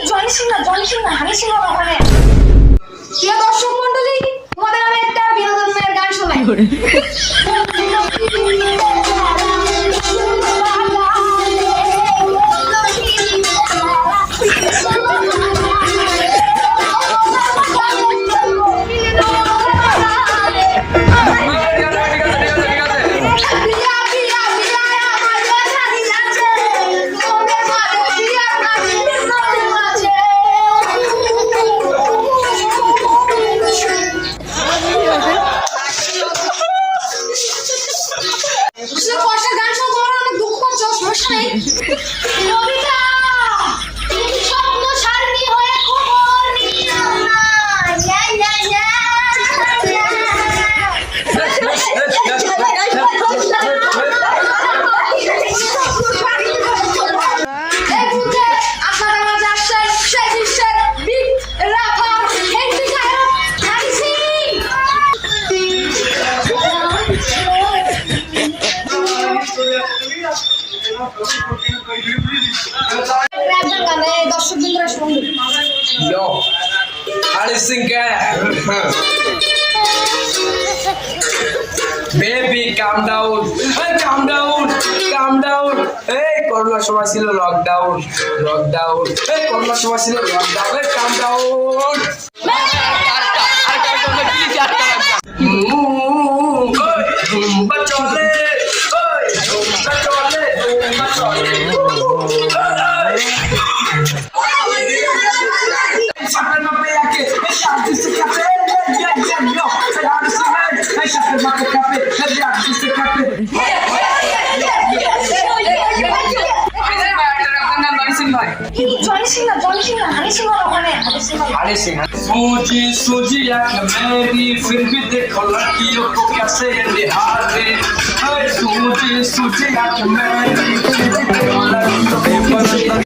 Johnny Singh না হানি সিং ওখানে। প্রিয় দর্শক মন্ডলী, তোমাদের আমি একটা বিনোদনের গান শোনাই। Yo, Honey Singer. Baby, calm down. Hey, calm down. Calm down. Hey, করোনার সময় ছিল লকডাউন। Hey, করোনার সময় ছিল lockdown. Hey, calm down. Bachole. सूजी आंख मेरी फिर भी देखो लड़कियों को कैसे निहारे। सूजी आंख मेरी फिर भी देखो लड़कियों को